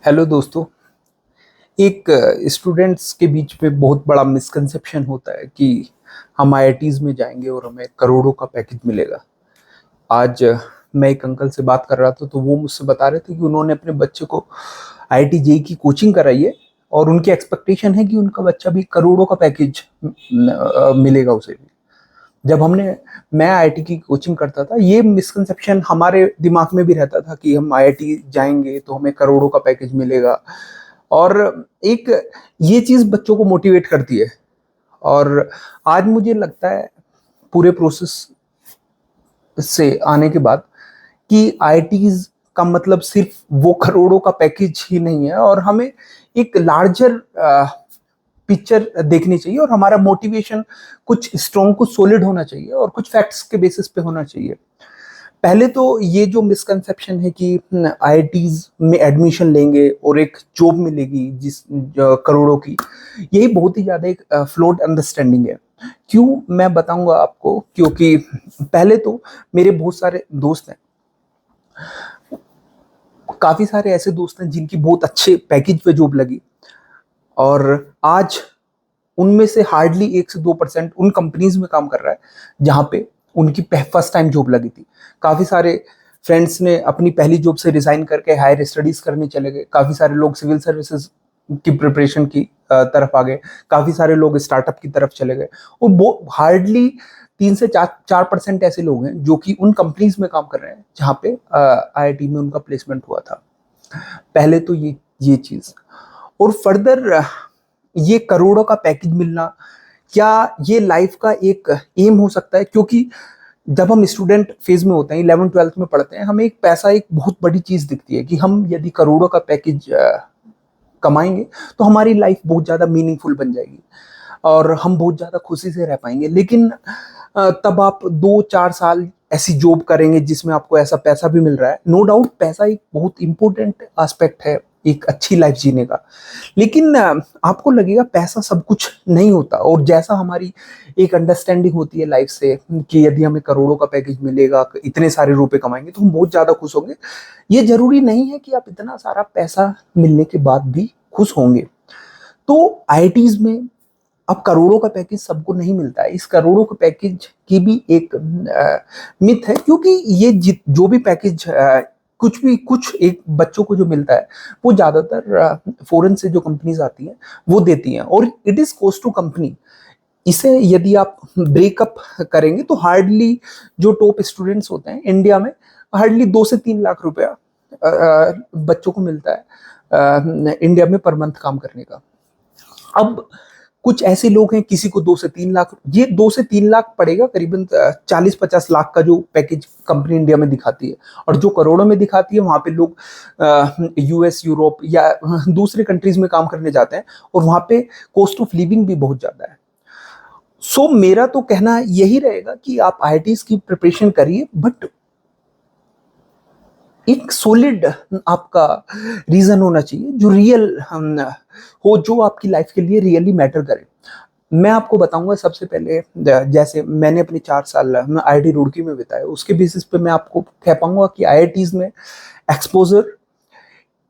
Hello दोस्तों। एक students के बीच में बहुत बड़ा मिसकंसेप्शन होता है कि हम आईआईटीज में जाएंगे और हमें करोड़ों का पैकेज मिलेगा। आज मैं एक अंकल से बात कर रहा था तो वो मुझसे बता रहे थे कि उन्होंने अपने बच्चे को आईआईटी जेई की कोचिंग कराई है और उनकी एक्सपेक्टेशन है कि उनका बच्चा भी करोड़ों का पैकेज मिलेगा उसे भी। जब हमने मैं आईआईटी की कोचिंग करता था, ये मिसकंसेप्शन हमारे दिमाग में भी रहता था कि हम आईआईटी जाएंगे तो हमें करोड़ों का पैकेज मिलेगा। और एक ये चीज बच्चों को मोटिवेट करती है। और आज मुझे लगता है पूरे प्रोसेस से आने के बाद कि आईआईटीज का मतलब सिर्फ वो करोड़ों का पैकेज ही नहीं है, और हमें एक लार्जर पिक्चर देखनी चाहिए और हमारा मोटिवेशन कुछ स्ट्रॉन्ग, कुछ सॉलिड होना चाहिए और कुछ फैक्ट्स के बेसिस पे होना चाहिए। पहले तो ये जो मिसकंसेप्शन है कि आईआईटीज में एडमिशन लेंगे और एक जॉब मिलेगी करोड़ों की, यही बहुत ही ज्यादा एक फ्लॉड अंडरस्टैंडिंग है। क्यों, मैं बताऊंगा आपको। क्योंकि पहले तो मेरे बहुत सारे दोस्त हैं, काफी सारे ऐसे दोस्त हैं जिनकी बहुत अच्छे पैकेज पे जॉब लगी, और आज उनमें से हार्डली 1 से 2% उन कंपनीज में काम कर रहा है जहां पे उनकी फर्स्ट टाइम जॉब लगी थी। काफी सारे फ्रेंड्स ने अपनी पहली जॉब से रिजाइन करके हायर स्टडीज करने चले गए। काफी सारे लोग सिविल सर्विसेज की प्रिपरेशन की तरफ आ गए। काफी सारे लोग स्टार्टअप की तरफ चले गए। और वो हार्डली 3 से 4% ऐसे लोग हैं जो कि उन कंपनीज में काम कर रहे हैं जहाँ पे आईआईटी में उनका प्लेसमेंट हुआ था। पहले तो ये चीज। और फर्दर ये करोड़ों का पैकेज मिलना, क्या ये लाइफ का एक एम हो सकता है? क्योंकि जब हम स्टूडेंट फेज में होते हैं, 11th 12th में पढ़ते हैं, हमें एक पैसा एक बहुत बड़ी चीज दिखती है कि हम यदि करोड़ों का पैकेज कमाएंगे तो हमारी लाइफ बहुत ज्यादा मीनिंगफुल बन जाएगी और हम बहुत ज्यादा खुशी से रह पाएंगे। लेकिन तब आप 2 4 साल ऐसी जॉब करेंगे जिसमें आपको ऐसा पैसा भी मिल रहा है। नो डाउट पैसा एक बहुत इंपॉर्टेंट एस्पेक्ट है एक अच्छी लाइफ जीने का। लेकिन आपको लगेगा पैसा सब कुछ नहीं होता। और जैसा हमारी एक अंडरस्टैंडिंग होती है लाइफ से कि यदि हमें करोड़ों का पैकेज मिलेगा, इतने सारे रुपए कमाएंगे तो हम बहुत ज्यादा खुश होंगे, ये जरूरी नहीं है कि आप इतना सारा पैसा मिलने के बाद भी खुश होंगे। तो आईआईटीज में अब करोड़ों का पैकेज सबको नहीं मिलता है। इस करोड़ों के पैकेज की भी एक मिथ है, क्योंकि ये जो भी पैकेज कुछ एक बच्चों को जो मिलता है वो ज्यादातर फॉरेन से जो कंपनीज आती हैं वो देती हैं, और it is cost to company. इसे यदि आप ब्रेकअप करेंगे तो हार्डली जो टॉप स्टूडेंट्स होते हैं इंडिया में, हार्डली 2 से 3 लाख रुपया बच्चों को मिलता है इंडिया में पर मंथ काम करने का। अब कुछ ऐसे लोग हैं, किसी को 2 से 3 लाख, ये 2 से 3 लाख पड़ेगा करीबन 40 50 लाख का जो पैकेज कंपनी इंडिया में दिखाती है। और जो करोड़ों में दिखाती है वहां पे लोग यूएस, यूरोप या दूसरे कंट्रीज में काम करने जाते हैं, और वहां पे कॉस्ट ऑफ लिविंग भी बहुत ज्यादा है। सो मेरा तो कहना यही रहेगा कि आप आईआईटीज की प्रिपरेशन करिए, बट एक सॉलिड आपका रीजन होना चाहिए जो रियल हो, जो आपकी लाइफ के लिए रियली मैटर करे। मैं आपको बताऊंगा सबसे पहले, जैसे मैंने अपने 4 साल आईआईटी रुड़की में बिताए, उसके बेसिस पे मैं आपको कह पाऊंगा कि आईआईटीज में एक्सपोजर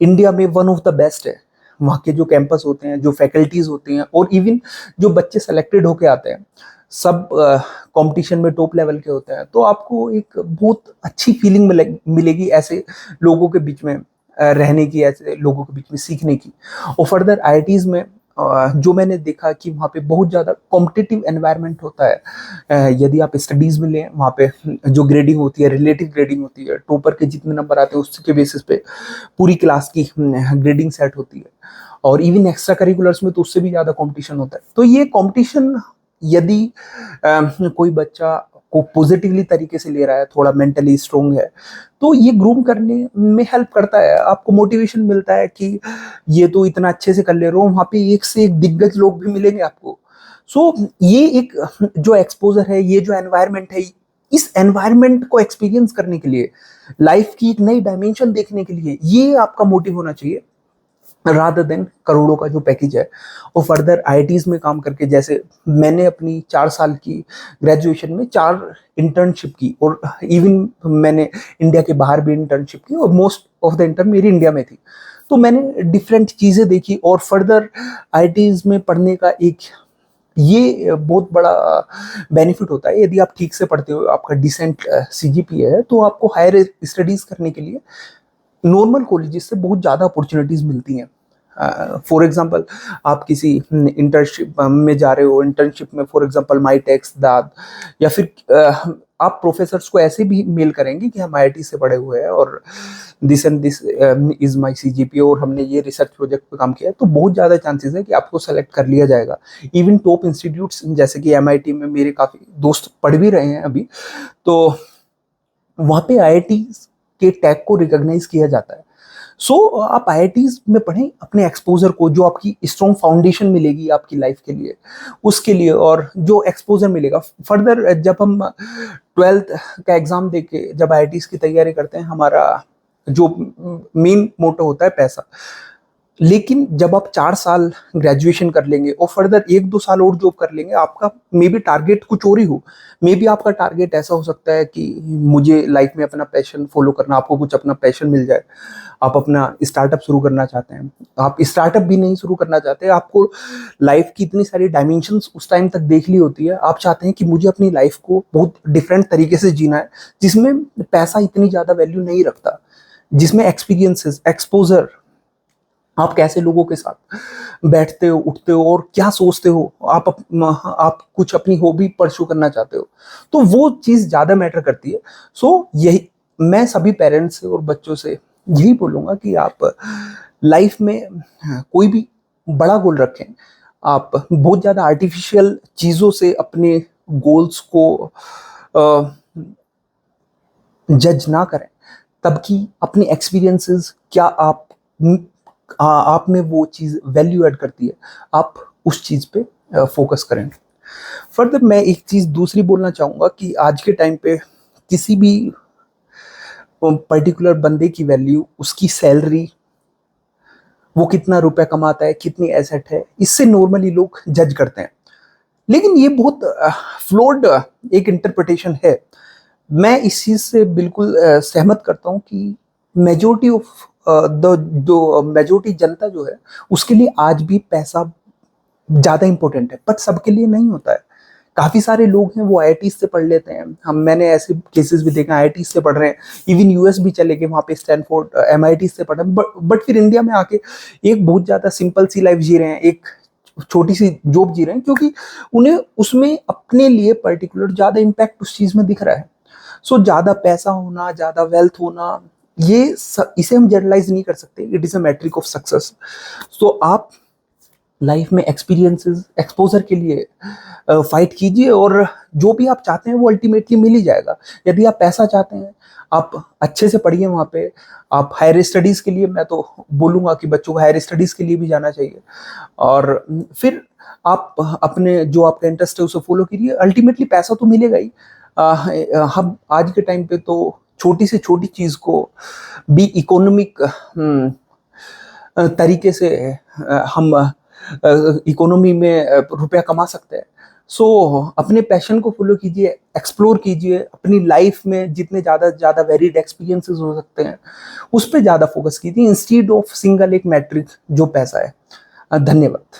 इंडिया में वन ऑफ द बेस्ट है। वहाँ के जो कैंपस होते हैं, जो फैकल्टीज होती हैं, और इवन जो बच्चे सेलेक्टेड होके आते हैं, सब कंपटीशन में टॉप लेवल के होते हैं। तो आपको एक बहुत अच्छी फीलिंग मिलेगी ऐसे लोगों के बीच में रहने की, ऐसे लोगों के बीच में सीखने की। और फर्दर आईआईटीज में जो मैंने देखा कि वहाँ पे बहुत ज़्यादा कॉम्पिटिटिव एनवायरनमेंट होता है। यदि आप स्टडीज़ में लें, वहाँ पे जो ग्रेडिंग होती है, रिलेटिव ग्रेडिंग होती है, टॉपर के जितने नंबर आते हैं उसके बेसिस पे पूरी क्लास की ग्रेडिंग सेट होती है। और इवन एक्स्ट्रा करिकुलर्स में तो उससे भी ज़्यादा कंपटीशन होता है। तो ये कंपटीशन यदि कोई बच्चा को पॉजिटिवली तरीके से ले रहा है, थोड़ा मेंटली स्ट्रोंग है, तो ये ग्रूम करने में हेल्प करता है। आपको मोटिवेशन मिलता है कि ये तो इतना अच्छे से कर ले रहा हूँ, वहाँ पे एक से एक दिग्गज लोग भी मिलेंगे आपको। सो ये एक जो एक्सपोजर है, ये जो एनवायरनमेंट है, इस एनवायरनमेंट को एक्सपीरियंस करने के लिए, लाइफ की एक नई डायमेंशन देखने के लिए, ये आपका मोटिव होना चाहिए। रादर देन करोड़ों का जो पैकेज है। और फर्दर आईआईटीज में काम करके, जैसे मैंने अपनी 4 साल की ग्रेजुएशन में 4 इंटर्नशिप की, और इवन मैंने इंडिया के बाहर भी इंटर्नशिप की, और मोस्ट ऑफ द इंटर्न मेरी इंडिया में थी। तो मैंने डिफरेंट चीज़ें देखी, और फर्दर आईआईटीज में पढ़ने का एक ये बहुत बड़ा बेनिफिट होता है। यदि आप ठीक से पढ़ते हो, आपका डिसेंट सीजीपीए है, तो आपको हायर स्टडीज करने के लिए नॉर्मल कॉलेजेस से बहुत ज़्यादा अपॉर्चुनिटीज़ मिलती हैं। फॉर एग्जांपल, आप किसी इंटर्नशिप में जा रहे हो, इंटर्नशिप में फॉर एग्जांपल माईटेक्स, दाद, या फिर आप प्रोफेसर्स को ऐसे भी मेल करेंगे कि हम आईआईटी से पढ़े हुए हैं और this and this is my CGPA, और हमने ये रिसर्च प्रोजेक्ट पे काम किया है, तो बहुत ज़्यादा चांसेस है कि आपको सेलेक्ट कर लिया जाएगा। इवन टॉप इंस्टीट्यूट्स जैसे कि एमआईटी में मेरे काफ़ी दोस्त पढ़ भी रहे हैं अभी, तो वहाँ पे आईआईटी के टैग को रिकॉग्नाइज किया जाता है। सो आप आईआईटीज में पढ़ें, अपने एक्सपोजर को, जो आपकी स्ट्रॉन्ग फाउंडेशन मिलेगी आपकी लाइफ के लिए, उसके लिए, और जो एक्सपोजर मिलेगा फर्दर, जब हम 12th का एग्जाम देके जब आईआईटीज की तैयारी करते हैं, हमारा जो मेन मोटो होता है पैसा। लेकिन जब आप 4 साल ग्रेजुएशन कर लेंगे और फर्दर 1-2 साल और जॉब कर लेंगे, आपका मे बी टारगेट कुछ और ही हो। मे बी आपका टारगेट ऐसा हो सकता है कि मुझे लाइफ में अपना पैशन फॉलो करना, आपको कुछ अपना पैशन मिल जाए, आप अपना स्टार्टअप शुरू करना चाहते हैं, आप स्टार्टअप भी नहीं शुरू करना चाहते, आपको लाइफ की इतनी सारी डायमेंशंस उस टाइम तक देख ली होती है, आप चाहते हैं कि मुझे अपनी लाइफ को बहुत डिफरेंट तरीके से जीना है, जिसमें पैसा इतनी ज़्यादा वैल्यू नहीं रखता, जिसमें एक्सपीरियंसेस, एक्सपोजर, आप कैसे लोगों के साथ बैठते हो, उठते हो, और क्या सोचते हो, आप कुछ अपनी हॉबी परस्यू करना चाहते हो, तो वो चीज़ ज़्यादा मैटर करती है। सो यही मैं सभी पेरेंट्स से और बच्चों से यही बोलूँगा कि आप लाइफ में कोई भी बड़ा गोल रखें। आप बहुत ज़्यादा आर्टिफिशियल चीज़ों से अपने गोल्स को जज ना करें, तब कि अपने एक्सपीरियंसेस क्या आप में वो चीज़ वैल्यू ऐड करती है, आप उस चीज़ पे फोकस करें। फर्दर मैं एक चीज़ दूसरी बोलना चाहूँगा कि आज के टाइम पे किसी भी पर्टिकुलर बंदे की वैल्यू उसकी सैलरी, वो कितना रुपया कमाता है, कितनी एसेट है, इससे नॉर्मली लोग जज करते हैं। लेकिन ये बहुत फ्लॉड एक इंटरप्रिटेशन है। मैं इस चीज़ से बिल्कुल सहमत करता हूँ कि मेजोरिटी ऑफ जो मेजोरिटी जनता जो है, उसके लिए आज भी पैसा ज़्यादा इंपॉर्टेंट है, बट सबके लिए नहीं होता है। काफ़ी सारे लोग हैं वो आईआईटी से पढ़ लेते हैं, मैंने ऐसे केसेस भी देखे, आईआईटी से पढ़ रहे हैं, इवन यूएस भी चले गए, वहाँ पे स्टैनफोर्ड एमआईटी से पढ़ रहे हैं, बट फिर इंडिया में आके एक बहुत ज़्यादा सिंपल सी लाइफ जी रहे हैं, एक छोटी सी जॉब जी रहे हैं, क्योंकि उन्हें उसमें अपने लिए पर्टिकुलर ज़्यादा इम्पैक्ट उस चीज़ में दिख रहा है। सो ज़्यादा पैसा होना, ज़्यादा वेल्थ होना, इसे हम जनरलाइज नहीं कर सकते। It is a metric of success. So आप लाइफ में एक्सपीरियंसेस, एक्सपोजर के लिए फाइट कीजिए, और जो भी आप चाहते हैं वो अल्टीमेटली मिल ही जाएगा। यदि आप पैसा चाहते हैं, आप अच्छे से पढ़िए वहाँ पे। आप हायर स्टडीज़ के लिए, मैं तो बोलूँगा कि बच्चों को हायर स्टडीज़ के लिए भी जाना चाहिए, और फिर आप अपने जो आपका इंटरेस्ट है उसे फॉलो कीजिए। अल्टीमेटली पैसा तो मिलेगा ही। हम आज के टाइम पे तो छोटी से छोटी चीज़ को भी इकोनॉमिक तरीके से हम इकोनॉमी में रुपया कमा सकते हैं। सो अपने पैशन को फॉलो कीजिए, एक्सप्लोर कीजिए, अपनी लाइफ में जितने ज़्यादा वेरिड एक्सपीरियंसेस हो सकते हैं उस पर ज़्यादा फोकस कीजिए, इंस्टीड ऑफ सिंगल एक मैट्रिक जो पैसा है। धन्यवाद।